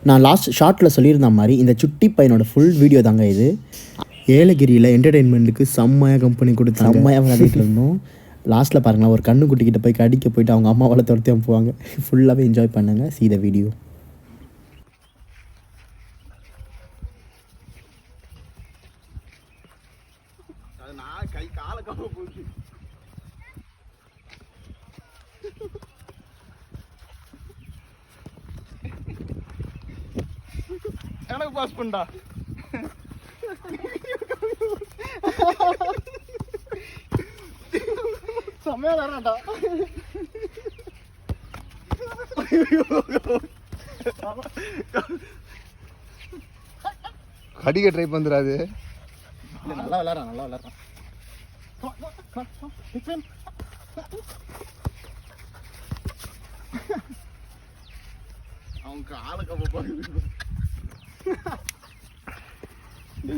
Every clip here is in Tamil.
நான் லாஸ்ட் ஷார்ட்டில் சொல்லியிருந்த மாதிரி இந்த சுட்டி பையனோட ஃபுல் வீடியோ தாங்க இது. ஏலகிரியில் என்டர்டெயின்மெண்ட்டுக்கு செம்மையாக கம்பெனி கொடுத்து செம்மையாக விளையாடிட்டு இருந்தோம். லாஸ்ட்டில் பாருங்களேன், ஒரு கண்ணுக்குட்டிக்கிட்ட போய் கடிக்க போயிட்டு அவங்க அம்மாவால் துரத்தி அனுப்புவாங்க. ஃபுல்லாகவே என்ஜாய் பண்ணுங்க. see the video. எனக்கு பாஸ் பண்ணா செம்மையா வேறாடா. கடிக்க ட்ரை பண்றாது. நல்லா விளையாடுறான், நல்லா விளையாடுறான். அவங்க ஆளை கப்ப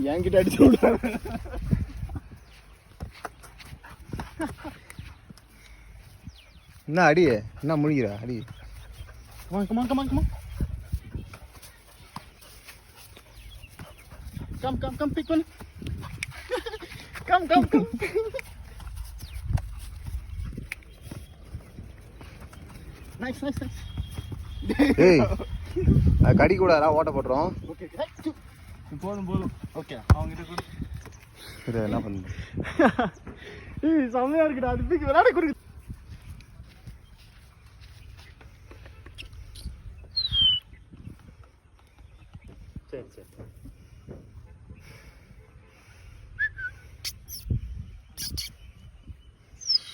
என்கிட்ட அடிச்சு விடுறாங்க. என்ன அடி, என்ன முடிகிற அடி. Come on. Come, pick one. Come. Nice. ஏய், கடி கூடாதா, ஓட்ட போட்டுரும். Okay. போதும். ஓகே, அவங்க கிட்ட கொடு. சரி, என்ன பண்ணு. ஏய், செமையா இருக்குடா. அது பிக் விளையாட குடு. சரி.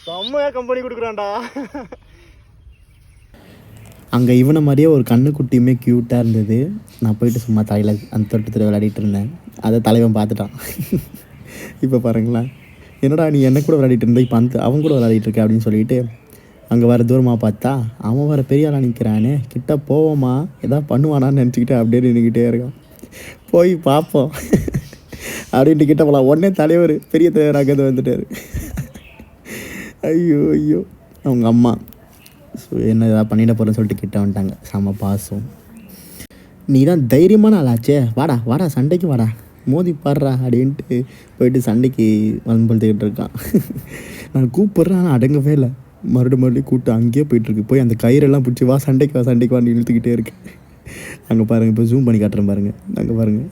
செம்மையா கம்பெனி கொடுக்குறான்டா. அங்கே இவனை மாதிரியே ஒரு கண்ணுக்குட்டியுமே க்யூட்டாக இருந்தது. நான் போயிட்டு சும்மா தலையில் அந்த தொட்டத்தில் விளையாடிட்டு இருந்தேன். அதை தலைவன் பார்த்துட்டான். இப்போ பாருங்களேன், என்னடா நீ என்ன கூட விளையாடிட்டு இருந்த, இப்போ அவன் கூட விளையாடிட்டு இருக்க அப்படின்னு சொல்லிட்டு அங்கே வர தூரமாக பார்த்தா அவன் வர பெரிய ஆளாக நிற்கிறானே, கிட்ட போவோமா எதாவது பண்ணுவானான்னு நினச்சிக்கிட்டு அப்படியே நின்றுக்கிட்டே இருக்கான். போய் பார்ப்போம் அப்படின்ட்டு கிட்ட போகலாம். உடனே தலைவர் பெரிய தலைவராக வந்துட்டார். ஐயோ அவங்க அம்மா என்ன ஏதாவது பண்ணிட போகிறேன்னு சொல்லிட்டு கிட்ட வந்துட்டாங்க. செம்ம பாசம். நீ தான் தைரியமான ஆளாச்சே, வாடா சண்டைக்கு வாடா, மோதி பாடுறா அப்படின்ட்டு போயிட்டு சண்டைக்கு வன்படுத்திக்கிட்டு இருக்கான். நான் கூப்பிட்றேன், ஆனால் அடங்கவே இல்லை. மறுபடியும் கூப்பிட்டு அங்கேயே போயிட்டுருக்கு. போய் அந்த கயிறெல்லாம் பிடிச்சி வா சண்டைக்கு வான்னு இழுத்துக்கிட்டே இருக்கு. அங்கே பாருங்கள், இப்போ ஜூம் பண்ணி காட்டுறேன் பாருங்கள், அங்கே பாருங்கள்.